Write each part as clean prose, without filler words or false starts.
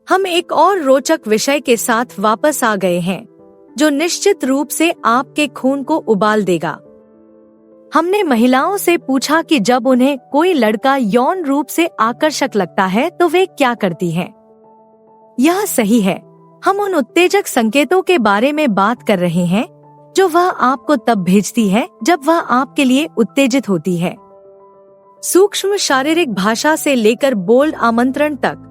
हम एक और रोचक विषय के साथ वापस आ गए हैं, जो निश्चित रूप से आपके खून को उबाल देगा। हमने महिलाओं से पूछा कि जब उन्हें कोई लड़का यौन रूप से आकर्षक लगता है तो वे क्या करती हैं। यह सही है, हम उन उत्तेजक संकेतों के बारे में बात कर रहे हैं जो वह आपको तब भेजती है जब वह आपके लिए उत्तेजित होती है। सूक्ष्म शारीरिक भाषा से लेकर बोल्ड आमंत्रण तक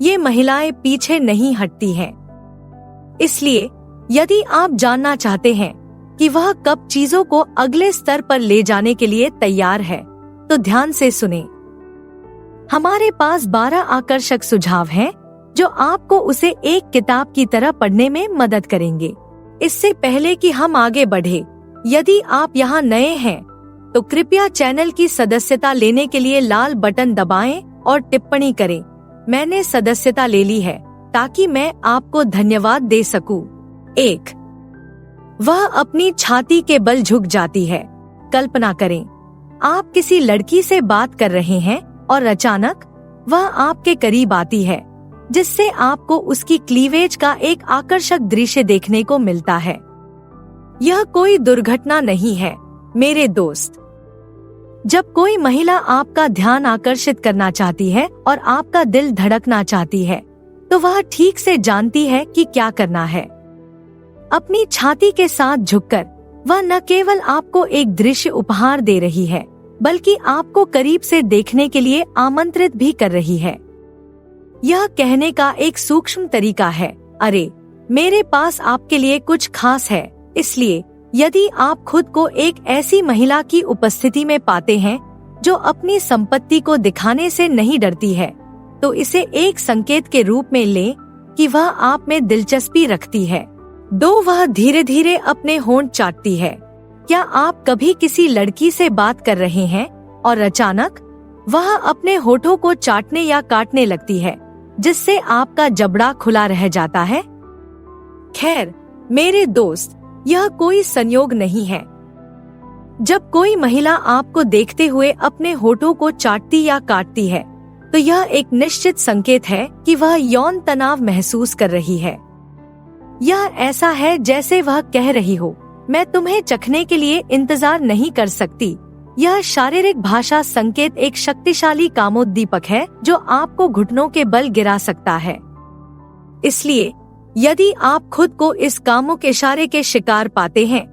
ये महिलाएं पीछे नहीं हटती हैं। इसलिए यदि आप जानना चाहते हैं कि वह कब चीजों को अगले स्तर पर ले जाने के लिए तैयार है, तो ध्यान से सुनें। हमारे पास 12 आकर्षक सुझाव हैं जो आपको उसे एक किताब की तरह पढ़ने में मदद करेंगे। इससे पहले कि हम आगे बढ़े, यदि आप यहाँ नए हैं तो कृपया चैनल की सदस्यता लेने के लिए लाल बटन दबाएं और टिप्पणी करें, मैंने सदस्यता ले ली है, ताकि मैं आपको धन्यवाद दे सकूं। 1. वह अपनी छाती के बल झुक जाती है। कल्पना करें, आप किसी लड़की से बात कर रहे हैं और अचानक वह आपके करीब आती है, जिससे आपको उसकी क्लीवेज का एक आकर्षक दृश्य देखने को मिलता है। यह कोई दुर्घटना नहीं है मेरे दोस्त। जब कोई महिला आपका ध्यान आकर्षित करना चाहती है और आपका दिल धड़कना चाहती है, तो वह ठीक से जानती है कि क्या करना है। अपनी छाती के साथ झुककर वह न केवल आपको एक दृश्य उपहार दे रही है, बल्कि आपको करीब से देखने के लिए आमंत्रित भी कर रही है। यह कहने का एक सूक्ष्म तरीका है, अरे मेरे पास आपके लिए कुछ खास है। इसलिए यदि आप खुद को एक ऐसी महिला की उपस्थिति में पाते हैं जो अपनी संपत्ति को दिखाने से नहीं डरती है, तो इसे एक संकेत के रूप में लें कि वह आप में दिलचस्पी रखती है। 2. वह धीरे धीरे अपने होंठ चाटती है। क्या आप कभी किसी लड़की से बात कर रहे हैं और अचानक वह अपने होठों को चाटने या काटने लगती है, जिससे आपका जबड़ा खुला रह जाता है? खैर मेरे दोस्त, यह कोई संयोग नहीं है। जब कोई महिला आपको देखते हुए अपने होठों को चाटती या काटती है, तो यह एक निश्चित संकेत है कि वह यौन तनाव महसूस कर रही है। यह ऐसा है जैसे वह कह रही हो, मैं तुम्हें चखने के लिए इंतजार नहीं कर सकती। यह शारीरिक भाषा संकेत एक शक्तिशाली कामोद्दीपक है जो आपको घुटनों के बल गिरा सकता है। इसलिए यदि आप खुद को इस कामुक इशारे के शिकार पाते हैं,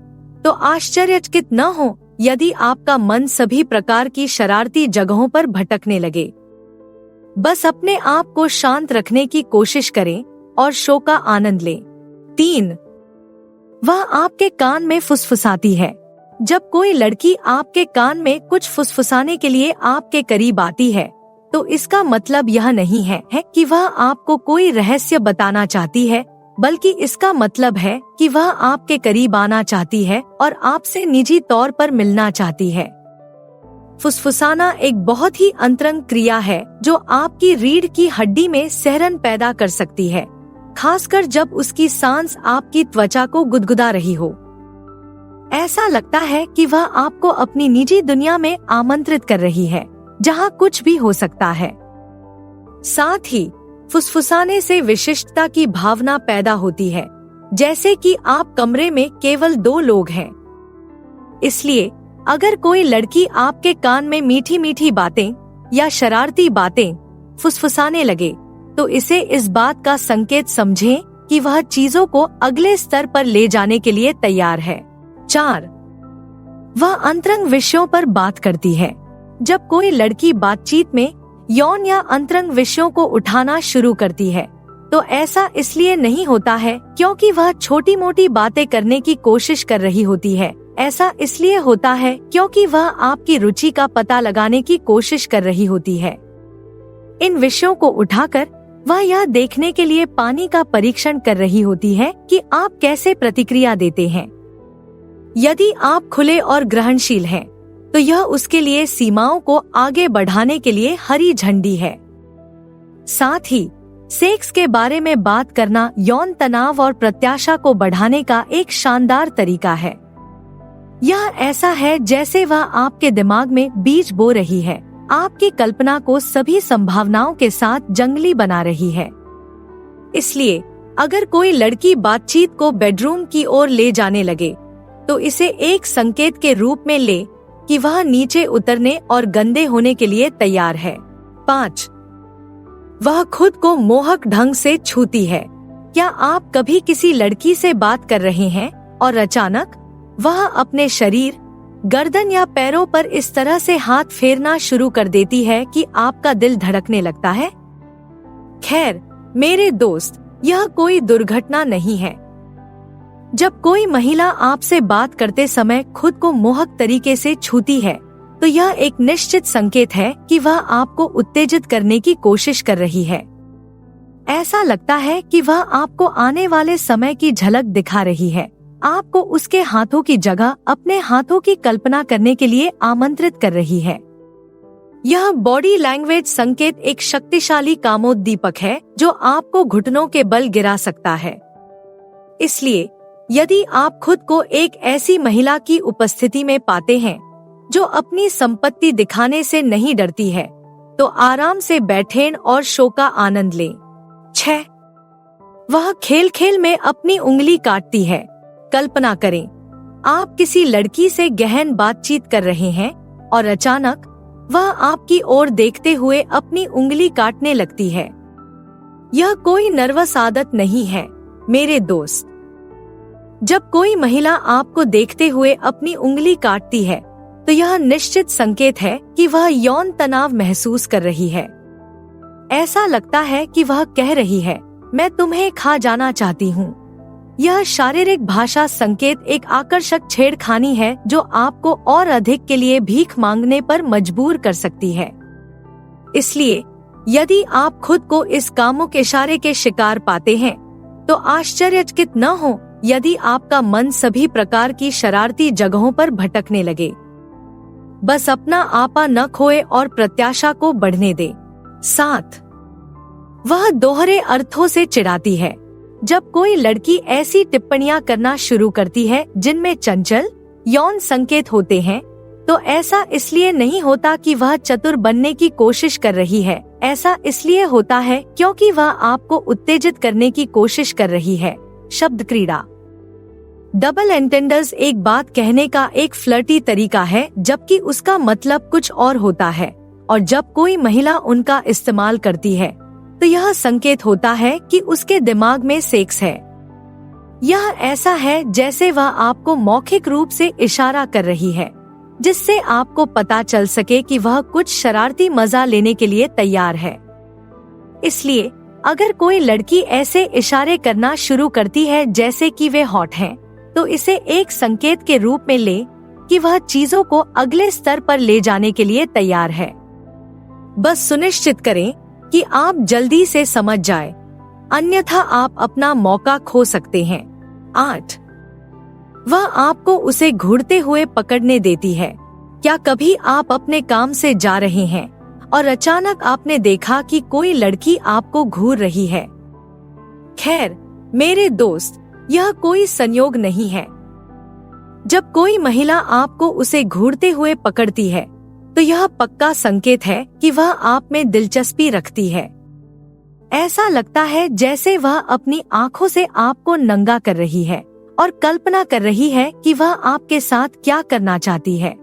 तो आश्चर्यचकित न हो यदि आपका मन सभी प्रकार की शरारती जगहों पर भटकने लगे। बस अपने आप को शांत रखने की कोशिश करें और शो का आनंद लें। 3. वह आपके कान में फुसफुसाती है। जब कोई लड़की आपके कान में कुछ फुसफुसाने के लिए आपके करीब आती है, तो इसका मतलब यह नहीं है कि वह आपको कोई रहस्य बताना चाहती है, बल्कि इसका मतलब है कि वह आपके करीब आना चाहती है और आपसे निजी तौर पर मिलना चाहती है। फुसफुसाना एक बहुत ही अंतरंग क्रिया है जो आपकी रीढ़ की हड्डी में सिहरन पैदा कर सकती है, खासकर जब उसकी सांस आपकी त्वचा को गुदगुदा रही हो। ऐसा लगता है कि वह आपको अपनी निजी दुनिया में आमंत्रित कर रही है, जहां कुछ भी हो सकता है। साथ ही फुसफुसाने से विशिष्टता की भावना पैदा होती है, जैसे कि आप कमरे में केवल 2 लोग हैं। इसलिए अगर कोई लड़की आपके कान में मीठी मीठी बातें या शरारती बातें फुसफुसाने लगे, तो इसे इस बात का संकेत समझें कि वह चीजों को अगले स्तर पर ले जाने के लिए तैयार है। 4. वह अंतरंग विषयों पर बात करती है। जब कोई लड़की बातचीत में यौन या अंतरंग विषयों को उठाना शुरू करती है, तो ऐसा इसलिए नहीं होता है क्योंकि वह छोटी मोटी बातें करने की कोशिश कर रही होती है। ऐसा इसलिए होता है क्योंकि वह आपकी रुचि का पता लगाने की कोशिश कर रही होती है। इन विषयों को उठाकर वह यह देखने के लिए पानी का परीक्षण कर रही होती है कि आप कैसे प्रतिक्रिया देते हैं। यदि आप खुले और ग्रहणशील हैं, तो यह उसके लिए सीमाओं को आगे बढ़ाने के लिए हरी झंडी है। साथ ही सेक्स के बारे में बात करना यौन तनाव और प्रत्याशा को बढ़ाने का एक शानदार तरीका है। यह ऐसा है जैसे वह आपके दिमाग में बीज बो रही है, आपकी कल्पना को सभी संभावनाओं के साथ जंगली बना रही है। इसलिए अगर कोई लड़की बातचीत को बेडरूम की ओर ले जाने लगे तो इसे एक संकेत के रूप में ले कि वह नीचे उतरने और गंदे होने के लिए तैयार है। 5. वह खुद को मोहक ढंग से छूती है। क्या आप कभी किसी लड़की से बात कर रहे हैं और अचानक वह अपने शरीर, गर्दन या पैरों पर इस तरह से हाथ फेरना शुरू कर देती है कि आपका दिल धड़कने लगता है? खैर मेरे दोस्त, यह कोई दुर्घटना नहीं है। जब कोई महिला आपसे बात करते समय खुद को मोहक तरीके से छूती है तो यह एक निश्चित संकेत है कि वह आपको उत्तेजित करने की कोशिश कर रही है। ऐसा लगता है कि वह आपको आने वाले समय की झलक दिखा रही है, आपको उसके हाथों की जगह अपने हाथों की कल्पना करने के लिए आमंत्रित कर रही है। यह बॉडी लैंग्वेज संकेत एक शक्तिशाली कामोद्दीपक है जो आपको घुटनों के बल गिरा सकता है। इसलिए यदि आप खुद को एक ऐसी महिला की उपस्थिति में पाते हैं जो अपनी संपत्ति दिखाने से नहीं डरती है, तो आराम से बैठें और शो का आनंद लें। 6. वह खेल खेल में अपनी उंगली काटती है। कल्पना करें, आप किसी लड़की से गहन बातचीत कर रहे हैं और अचानक वह आपकी ओर देखते हुए अपनी उंगली काटने लगती है। यह कोई नर्वस आदत नहीं है मेरे दोस्त। जब कोई महिला आपको देखते हुए अपनी उंगली काटती है तो यह निश्चित संकेत है कि वह यौन तनाव महसूस कर रही है। ऐसा लगता है कि वह कह रही है, मैं तुम्हें खा जाना चाहती हूँ। यह शारीरिक भाषा संकेत एक आकर्षक छेड़खानी है जो आपको और अधिक के लिए भीख मांगने पर मजबूर कर सकती है। इसलिए यदि आप खुद को इस कामुक इशारे के शिकार पाते हैं तो आश्चर्यचकित न हो यदि आपका मन सभी प्रकार की शरारती जगहों पर भटकने लगे। बस अपना आपा न खोए और प्रत्याशा को बढ़ने दे। 7. वह दोहरे अर्थों से चिढ़ाती है। जब कोई लड़की ऐसी टिप्पणियां करना शुरू करती है जिनमें चंचल, यौन संकेत होते हैं, तो ऐसा इसलिए नहीं होता कि वह चतुर बनने की कोशिश कर रही है। ऐसा इसलिए होता है क्योंकि वह आपको उत्तेजित करने की कोशिश कर रही है। शब्द क्रीड़ा। डबल एंटेंडर्स एक बात कहने का एक फ्लर्टी तरीका है जबकि उसका मतलब कुछ और होता है, और जब कोई महिला उनका इस्तेमाल करती है तो यह संकेत होता है कि उसके दिमाग में सेक्स है। यह ऐसा है जैसे वह आपको मौखिक रूप से इशारा कर रही है जिससे आपको पता चल सके कि वह कुछ शरारती मजा लेने के लिए तैयार है। इसलिए अगर कोई लड़की ऐसे इशारे करना शुरू करती है जैसे कि वे हॉट हैं, तो इसे एक संकेत के रूप में ले कि वह चीजों को अगले स्तर पर ले जाने के लिए तैयार है। बस सुनिश्चित करें कि आप जल्दी से समझ जाएं, अन्यथा आप अपना मौका खो सकते हैं। 8. वह आपको उसे घूरते हुए पकड़ने देती है। क्या कभी आप अपने काम से जा रहे हैं और अचानक आपने देखा कि कोई लड़की आपको घूर रही है? खैर मेरे दोस्त, यह कोई संयोग नहीं है। जब कोई महिला आपको उसे घूरते हुए पकड़ती है तो यह पक्का संकेत है कि वह आप में दिलचस्पी रखती है। ऐसा लगता है जैसे वह अपनी आंखों से आपको नंगा कर रही है और कल्पना कर रही है कि वह आपके साथ क्या करना चाहती है।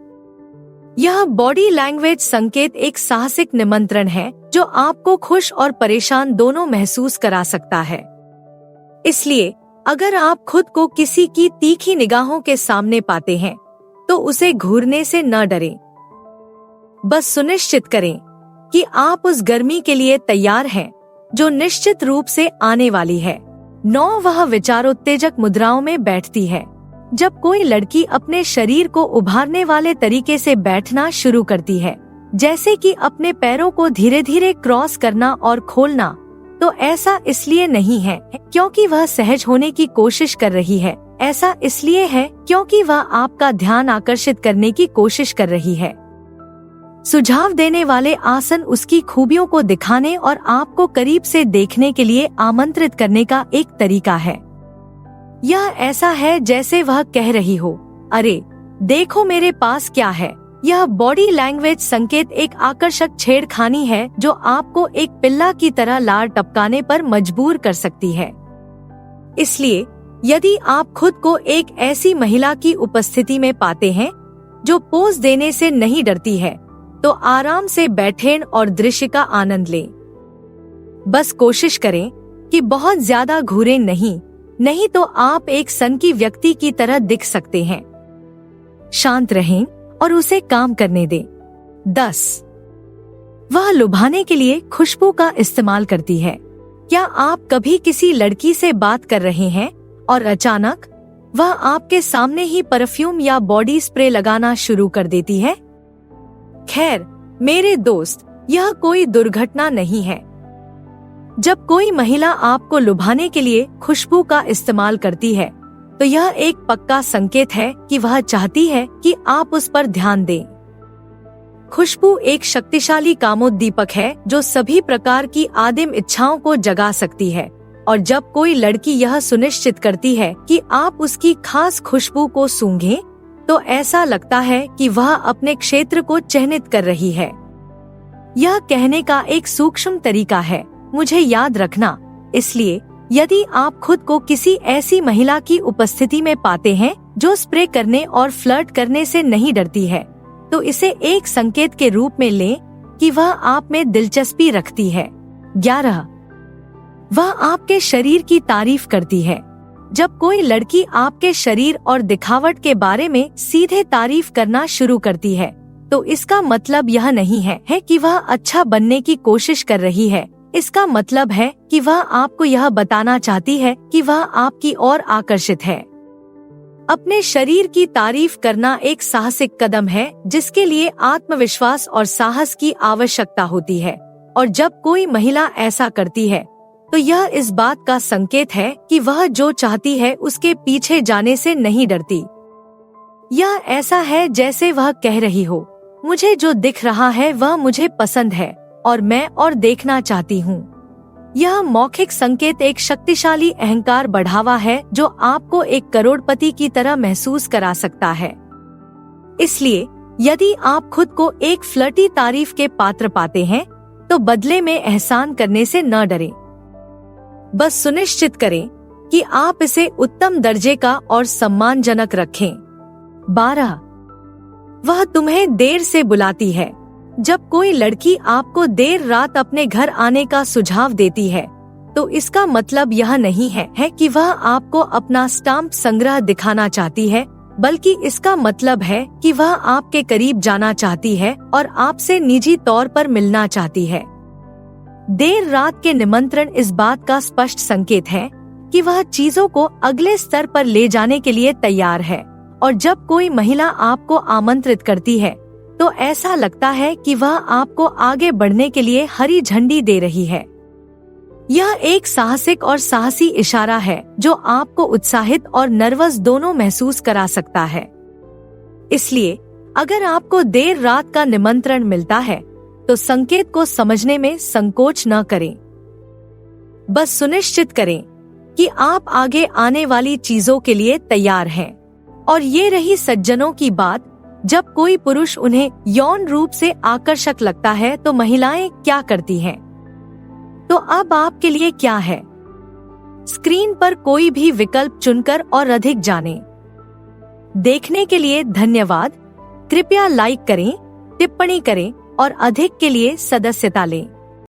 यह बॉडी लैंग्वेज संकेत एक साहसिक निमंत्रण है जो आपको खुश और परेशान दोनों महसूस करा सकता है। इसलिए अगर आप खुद को किसी की तीखी निगाहों के सामने पाते हैं तो उसे घूरने से न डरें। बस सुनिश्चित करें कि आप उस गर्मी के लिए तैयार हैं जो निश्चित रूप से आने वाली है। 9. वह विचारोत्तेजक मुद्राओं में बैठती है। जब कोई लड़की अपने शरीर को उभारने वाले तरीके से बैठना शुरू करती है, जैसे कि अपने पैरों को धीरे धीरे क्रॉस करना और खोलना, तो ऐसा इसलिए नहीं है क्योंकि वह सहज होने की कोशिश कर रही है। ऐसा इसलिए है क्योंकि वह आपका ध्यान आकर्षित करने की कोशिश कर रही है। सुझाव देने वाले आसन उसकी खूबियों को दिखाने और आपको करीब से देखने के लिए आमंत्रित करने का एक तरीका है। यह ऐसा है जैसे वह कह रही हो, अरे देखो मेरे पास क्या है, यह बॉडी लैंग्वेज संकेत एक आकर्षक छेड़खानी है जो आपको एक पिल्ला की तरह लार टपकाने पर मजबूर कर सकती है। इसलिए यदि आप खुद को एक ऐसी महिला की उपस्थिति में पाते हैं जो पोज देने से नहीं डरती है, तो आराम से बैठें और दृश्य का आनंद लें। बस कोशिश करें कि बहुत ज्यादा घूरें नहीं तो आप एक सनकी व्यक्ति की तरह दिख सकते हैं। शांत रहें और उसे काम करने दें। 10. वह लुभाने के लिए खुशबू का इस्तेमाल करती है। क्या आप कभी किसी लड़की से बात कर रहे हैं और अचानक वह आपके सामने ही परफ्यूम या बॉडी स्प्रे लगाना शुरू कर देती है? खैर मेरे दोस्त, यह कोई दुर्घटना नहीं है। जब कोई महिला आपको लुभाने के लिए खुशबू का इस्तेमाल करती है, तो यह एक पक्का संकेत है कि वह चाहती है कि आप उस पर ध्यान दें। खुशबू एक शक्तिशाली कामोद्दीपक है जो सभी प्रकार की आदिम इच्छाओं को जगा सकती है, और जब कोई लड़की यह सुनिश्चित करती है कि आप उसकी खास खुशबू को सूंघें, तो ऐसा लगता है कि वह अपने क्षेत्र को चिह्नित कर रही है। यह कहने का एक सूक्ष्म तरीका है, मुझे याद रखना। इसलिए यदि आप खुद को किसी ऐसी महिला की उपस्थिति में पाते हैं जो स्प्रे करने और फ्लर्ट करने से नहीं डरती है, तो इसे एक संकेत के रूप में लें कि वह आप में दिलचस्पी रखती है। 11. वह आपके शरीर की तारीफ करती है। जब कोई लड़की आपके शरीर और दिखावट के बारे में सीधे तारीफ करना शुरू करती है, तो इसका मतलब यह नहीं है कि वह अच्छा बनने की कोशिश कर रही है। इसका मतलब है कि वह आपको यह बताना चाहती है कि वह आपकी ओर आकर्षित है। अपने शरीर की तारीफ करना एक साहसिक कदम है जिसके लिए आत्मविश्वास और साहस की आवश्यकता होती है, और जब कोई महिला ऐसा करती है तो यह इस बात का संकेत है कि वह जो चाहती है उसके पीछे जाने से नहीं डरती। यह ऐसा है जैसे वह कह रही हो, मुझे जो दिख रहा है वह मुझे पसंद है और मैं और देखना चाहती हूँ। यह मौखिक संकेत एक शक्तिशाली अहंकार बढ़ावा है जो आपको एक करोड़पति की तरह महसूस करा सकता है। इसलिए यदि आप खुद को एक फ्लर्टी तारीफ के पात्र पाते हैं, तो बदले में एहसान करने से न डरें। बस सुनिश्चित करें कि आप इसे उत्तम दर्जे का और सम्मानजनक रखें। 12. वह तुम्हें देर से बुलाती है। जब कोई लड़की आपको देर रात अपने घर आने का सुझाव देती है, तो इसका मतलब यह नहीं है कि वह आपको अपना स्टाम्प संग्रह दिखाना चाहती है, बल्कि इसका मतलब है कि वह आपके करीब जाना चाहती है और आपसे निजी तौर पर मिलना चाहती है। देर रात के निमंत्रण इस बात का स्पष्ट संकेत है कि वह चीजों को अगले स्तर पर ले जाने के लिए तैयार है, और जब कोई महिला आपको आमंत्रित करती है, तो ऐसा लगता है कि वह आपको आगे बढ़ने के लिए हरी झंडी दे रही है। यह एक साहसिक और साहसी इशारा है जो आपको उत्साहित और नर्वस दोनों महसूस करा सकता है। इसलिए अगर आपको देर रात का निमंत्रण मिलता है, तो संकेत को समझने में संकोच न करें। बस सुनिश्चित करें कि आप आगे आने वाली चीजों के लिए तैयार हैं। और ये रही सज्जनों की बात, जब कोई पुरुष उन्हें यौन रूप से आकर्षक लगता है तो महिलाएं क्या करती हैं? तो अब आपके लिए क्या है? स्क्रीन पर कोई भी विकल्प चुनकर और अधिक जानें। देखने के लिए धन्यवाद। कृपया लाइक करें, टिप्पणी करें और अधिक के लिए सदस्यता लें।